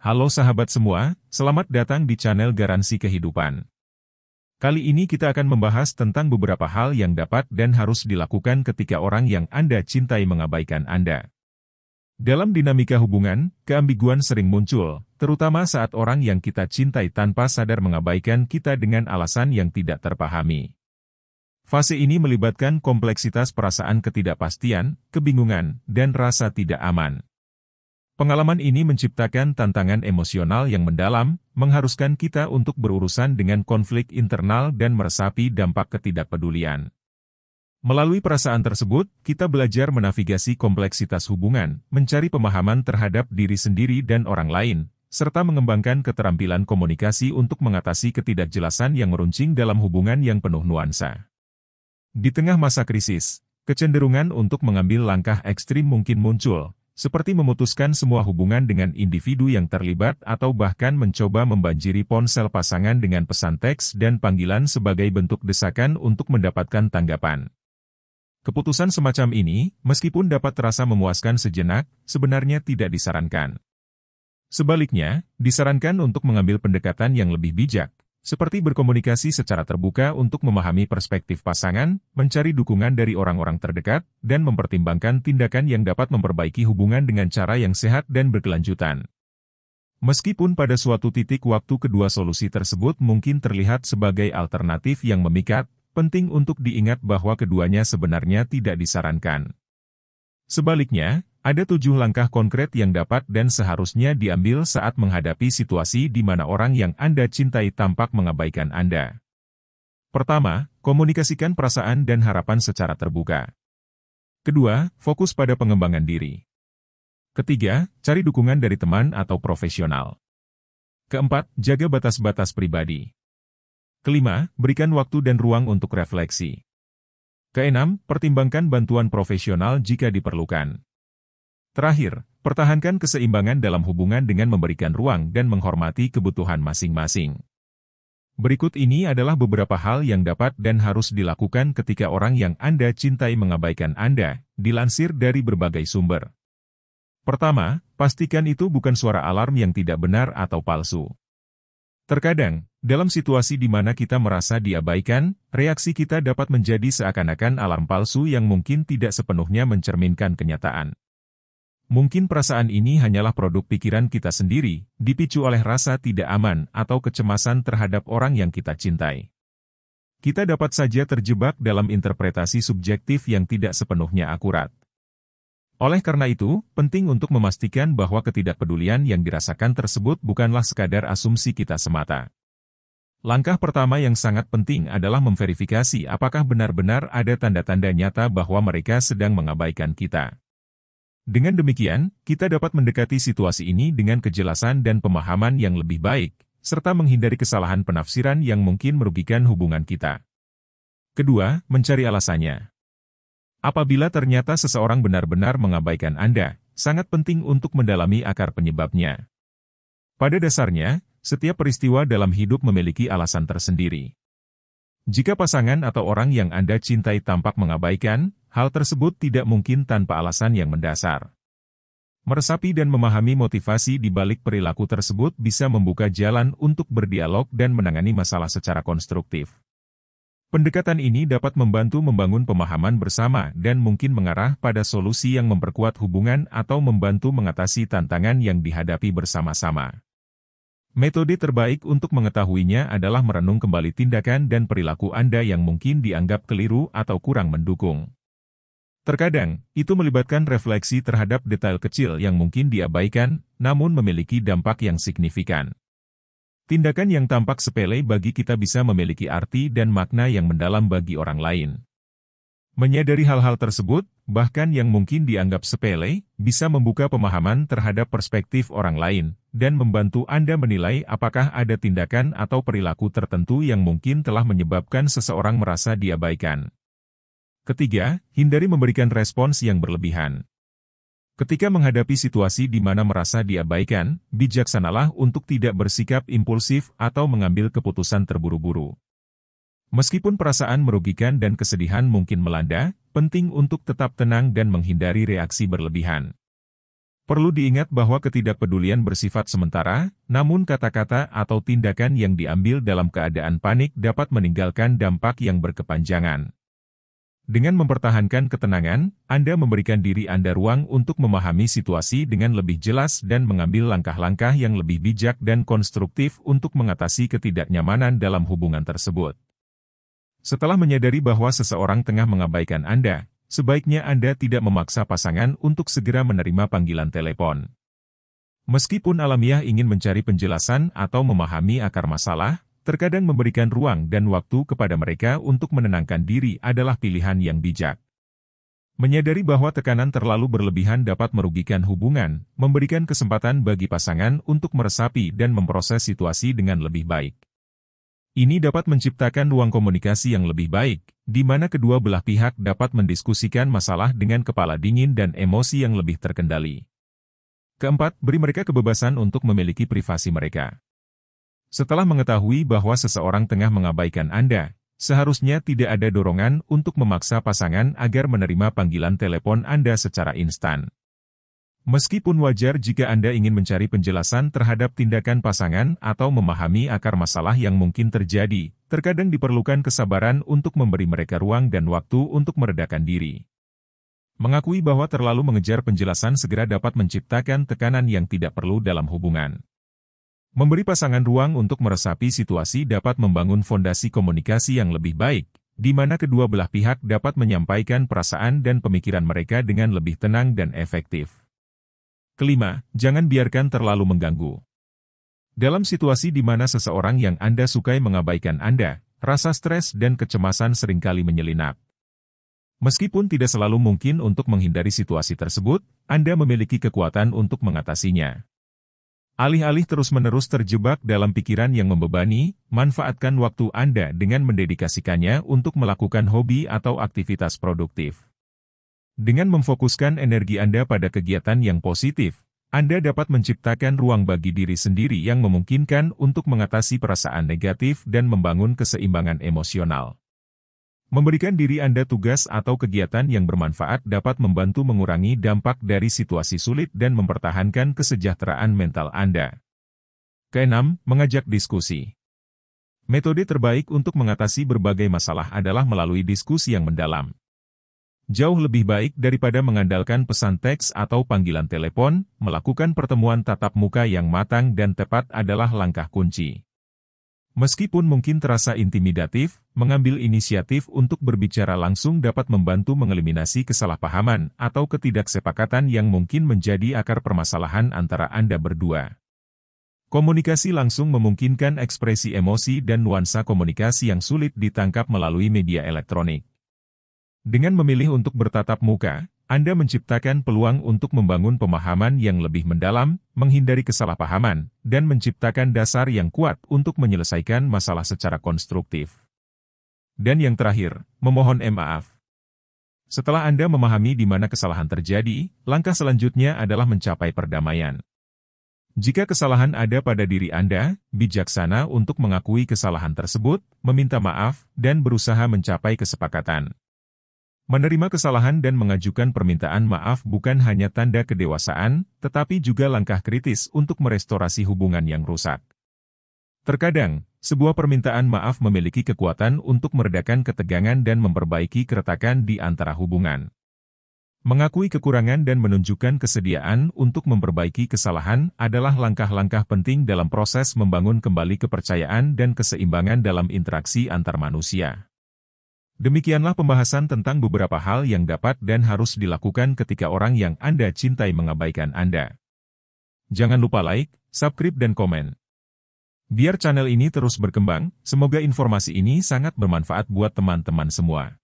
Halo sahabat semua, selamat datang di channel Garansi Kehidupan. Kali ini kita akan membahas tentang beberapa hal yang dapat dan harus dilakukan ketika orang yang Anda cintai mengabaikan Anda. Dalam dinamika hubungan, keambiguan sering muncul, terutama saat orang yang kita cintai tanpa sadar mengabaikan kita dengan alasan yang tidak terpahami. Fase ini melibatkan kompleksitas perasaan ketidakpastian, kebingungan, dan rasa tidak aman. Pengalaman ini menciptakan tantangan emosional yang mendalam, mengharuskan kita untuk berurusan dengan konflik internal dan meresapi dampak ketidakpedulian. Melalui perasaan tersebut, kita belajar menavigasi kompleksitas hubungan, mencari pemahaman terhadap diri sendiri dan orang lain, serta mengembangkan keterampilan komunikasi untuk mengatasi ketidakjelasan yang meruncing dalam hubungan yang penuh nuansa. Di tengah masa krisis, kecenderungan untuk mengambil langkah ekstrim mungkin muncul, seperti memutuskan semua hubungan dengan individu yang terlibat atau bahkan mencoba membanjiri ponsel pasangan dengan pesan teks dan panggilan sebagai bentuk desakan untuk mendapatkan tanggapan. Keputusan semacam ini, meskipun dapat terasa memuaskan sejenak, sebenarnya tidak disarankan. Sebaliknya, disarankan untuk mengambil pendekatan yang lebih bijak, seperti berkomunikasi secara terbuka untuk memahami perspektif pasangan, mencari dukungan dari orang-orang terdekat, dan mempertimbangkan tindakan yang dapat memperbaiki hubungan dengan cara yang sehat dan berkelanjutan. Meskipun pada suatu titik waktu kedua solusi tersebut mungkin terlihat sebagai alternatif yang memikat, penting untuk diingat bahwa keduanya sebenarnya tidak disarankan. Sebaliknya, ada 7 langkah konkret yang dapat dan seharusnya diambil saat menghadapi situasi di mana orang yang Anda cintai tampak mengabaikan Anda. Pertama, komunikasikan perasaan dan harapan secara terbuka. Kedua, fokus pada pengembangan diri. Ketiga, cari dukungan dari teman atau profesional. Keempat, jaga batas-batas pribadi. Kelima, berikan waktu dan ruang untuk refleksi. Keenam, pertimbangkan bantuan profesional jika diperlukan. Terakhir, pertahankan keseimbangan dalam hubungan dengan memberikan ruang dan menghormati kebutuhan masing-masing. Berikut ini adalah beberapa hal yang dapat dan harus dilakukan ketika orang yang Anda cintai mengabaikan Anda, dilansir dari berbagai sumber. Pertama, pastikan itu bukan suara alarm yang tidak benar atau palsu. Terkadang, dalam situasi di mana kita merasa diabaikan, reaksi kita dapat menjadi seakan-akan alarm palsu yang mungkin tidak sepenuhnya mencerminkan kenyataan. Mungkin perasaan ini hanyalah produk pikiran kita sendiri, dipicu oleh rasa tidak aman atau kecemasan terhadap orang yang kita cintai. Kita dapat saja terjebak dalam interpretasi subjektif yang tidak sepenuhnya akurat. Oleh karena itu, penting untuk memastikan bahwa ketidakpedulian yang dirasakan tersebut bukanlah sekadar asumsi kita semata. Langkah pertama yang sangat penting adalah memverifikasi apakah benar-benar ada tanda-tanda nyata bahwa mereka sedang mengabaikan kita. Dengan demikian, kita dapat mendekati situasi ini dengan kejelasan dan pemahaman yang lebih baik, serta menghindari kesalahan penafsiran yang mungkin merugikan hubungan kita. Kedua, mencari alasannya. Apabila ternyata seseorang benar-benar mengabaikan Anda, sangat penting untuk mendalami akar penyebabnya. Pada dasarnya, setiap peristiwa dalam hidup memiliki alasan tersendiri. Jika pasangan atau orang yang Anda cintai tampak mengabaikan, hal tersebut tidak mungkin tanpa alasan yang mendasar. Meresapi dan memahami motivasi di balik perilaku tersebut bisa membuka jalan untuk berdialog dan menangani masalah secara konstruktif. Pendekatan ini dapat membantu membangun pemahaman bersama dan mungkin mengarah pada solusi yang memperkuat hubungan atau membantu mengatasi tantangan yang dihadapi bersama-sama. Metode terbaik untuk mengetahuinya adalah merenung kembali tindakan dan perilaku Anda yang mungkin dianggap keliru atau kurang mendukung. Terkadang, itu melibatkan refleksi terhadap detail kecil yang mungkin diabaikan, namun memiliki dampak yang signifikan. Tindakan yang tampak sepele bagi kita bisa memiliki arti dan makna yang mendalam bagi orang lain. Menyadari hal-hal tersebut, bahkan yang mungkin dianggap sepele, bisa membuka pemahaman terhadap perspektif orang lain, dan membantu Anda menilai apakah ada tindakan atau perilaku tertentu yang mungkin telah menyebabkan seseorang merasa diabaikan. Ketiga, hindari memberikan respons yang berlebihan. Ketika menghadapi situasi di mana merasa diabaikan, bijaksanalah untuk tidak bersikap impulsif atau mengambil keputusan terburu-buru. Meskipun perasaan merugikan dan kesedihan mungkin melanda, penting untuk tetap tenang dan menghindari reaksi berlebihan. Perlu diingat bahwa ketidakpedulian bersifat sementara, namun kata-kata atau tindakan yang diambil dalam keadaan panik dapat meninggalkan dampak yang berkepanjangan. Dengan mempertahankan ketenangan, Anda memberikan diri Anda ruang untuk memahami situasi dengan lebih jelas dan mengambil langkah-langkah yang lebih bijak dan konstruktif untuk mengatasi ketidaknyamanan dalam hubungan tersebut. Setelah menyadari bahwa seseorang tengah mengabaikan Anda, sebaiknya Anda tidak memaksa pasangan untuk segera menerima panggilan telepon. Meskipun alamiah ingin mencari penjelasan atau memahami akar masalah, terkadang memberikan ruang dan waktu kepada mereka untuk menenangkan diri adalah pilihan yang bijak. Menyadari bahwa tekanan terlalu berlebihan dapat merugikan hubungan, memberikan kesempatan bagi pasangan untuk meresapi dan memproses situasi dengan lebih baik. Ini dapat menciptakan ruang komunikasi yang lebih baik, di mana kedua belah pihak dapat mendiskusikan masalah dengan kepala dingin dan emosi yang lebih terkendali. Keempat, beri mereka kebebasan untuk memiliki privasi mereka. Setelah mengetahui bahwa seseorang tengah mengabaikan Anda, seharusnya tidak ada dorongan untuk memaksa pasangan agar menerima panggilan telepon Anda secara instan. Meskipun wajar jika Anda ingin mencari penjelasan terhadap tindakan pasangan atau memahami akar masalah yang mungkin terjadi, terkadang diperlukan kesabaran untuk memberi mereka ruang dan waktu untuk meredakan diri. Mengakui bahwa terlalu mengejar penjelasan segera dapat menciptakan tekanan yang tidak perlu dalam hubungan. Memberi pasangan ruang untuk meresapi situasi dapat membangun fondasi komunikasi yang lebih baik, di mana kedua belah pihak dapat menyampaikan perasaan dan pemikiran mereka dengan lebih tenang dan efektif. Kelima, jangan biarkan terlalu mengganggu. Dalam situasi di mana seseorang yang Anda sukai mengabaikan Anda, rasa stres dan kecemasan seringkali menyelinap. Meskipun tidak selalu mungkin untuk menghindari situasi tersebut, Anda memiliki kekuatan untuk mengatasinya. Alih-alih terus-menerus terjebak dalam pikiran yang membebani, manfaatkan waktu Anda dengan mendedikasikannya untuk melakukan hobi atau aktivitas produktif. Dengan memfokuskan energi Anda pada kegiatan yang positif, Anda dapat menciptakan ruang bagi diri sendiri yang memungkinkan untuk mengatasi perasaan negatif dan membangun keseimbangan emosional. Memberikan diri Anda tugas atau kegiatan yang bermanfaat dapat membantu mengurangi dampak dari situasi sulit dan mempertahankan kesejahteraan mental Anda. Keenam, mengajak diskusi. Metode terbaik untuk mengatasi berbagai masalah adalah melalui diskusi yang mendalam. Jauh lebih baik daripada mengandalkan pesan teks atau panggilan telepon, melakukan pertemuan tatap muka yang matang dan tepat adalah langkah kunci. Meskipun mungkin terasa intimidatif, mengambil inisiatif untuk berbicara langsung dapat membantu mengeliminasi kesalahpahaman atau ketidaksepakatan yang mungkin menjadi akar permasalahan antara Anda berdua. Komunikasi langsung memungkinkan ekspresi emosi dan nuansa komunikasi yang sulit ditangkap melalui media elektronik. Dengan memilih untuk bertatap muka, Anda menciptakan peluang untuk membangun pemahaman yang lebih mendalam, menghindari kesalahpahaman, dan menciptakan dasar yang kuat untuk menyelesaikan masalah secara konstruktif. Dan yang terakhir, memohon maaf. Setelah Anda memahami di mana kesalahan terjadi, langkah selanjutnya adalah mencapai perdamaian. Jika kesalahan ada pada diri Anda, bijaksana untuk mengakui kesalahan tersebut, meminta maaf, dan berusaha mencapai kesepakatan. Menerima kesalahan dan mengajukan permintaan maaf bukan hanya tanda kedewasaan, tetapi juga langkah kritis untuk merestorasi hubungan yang rusak. Terkadang, sebuah permintaan maaf memiliki kekuatan untuk meredakan ketegangan dan memperbaiki keretakan di antara hubungan. Mengakui kekurangan dan menunjukkan kesediaan untuk memperbaiki kesalahan adalah langkah-langkah penting dalam proses membangun kembali kepercayaan dan keseimbangan dalam interaksi antar manusia. Demikianlah pembahasan tentang beberapa hal yang dapat dan harus dilakukan ketika orang yang Anda cintai mengabaikan Anda. Jangan lupa like, subscribe dan komen. Biar channel ini terus berkembang, semoga informasi ini sangat bermanfaat buat teman-teman semua.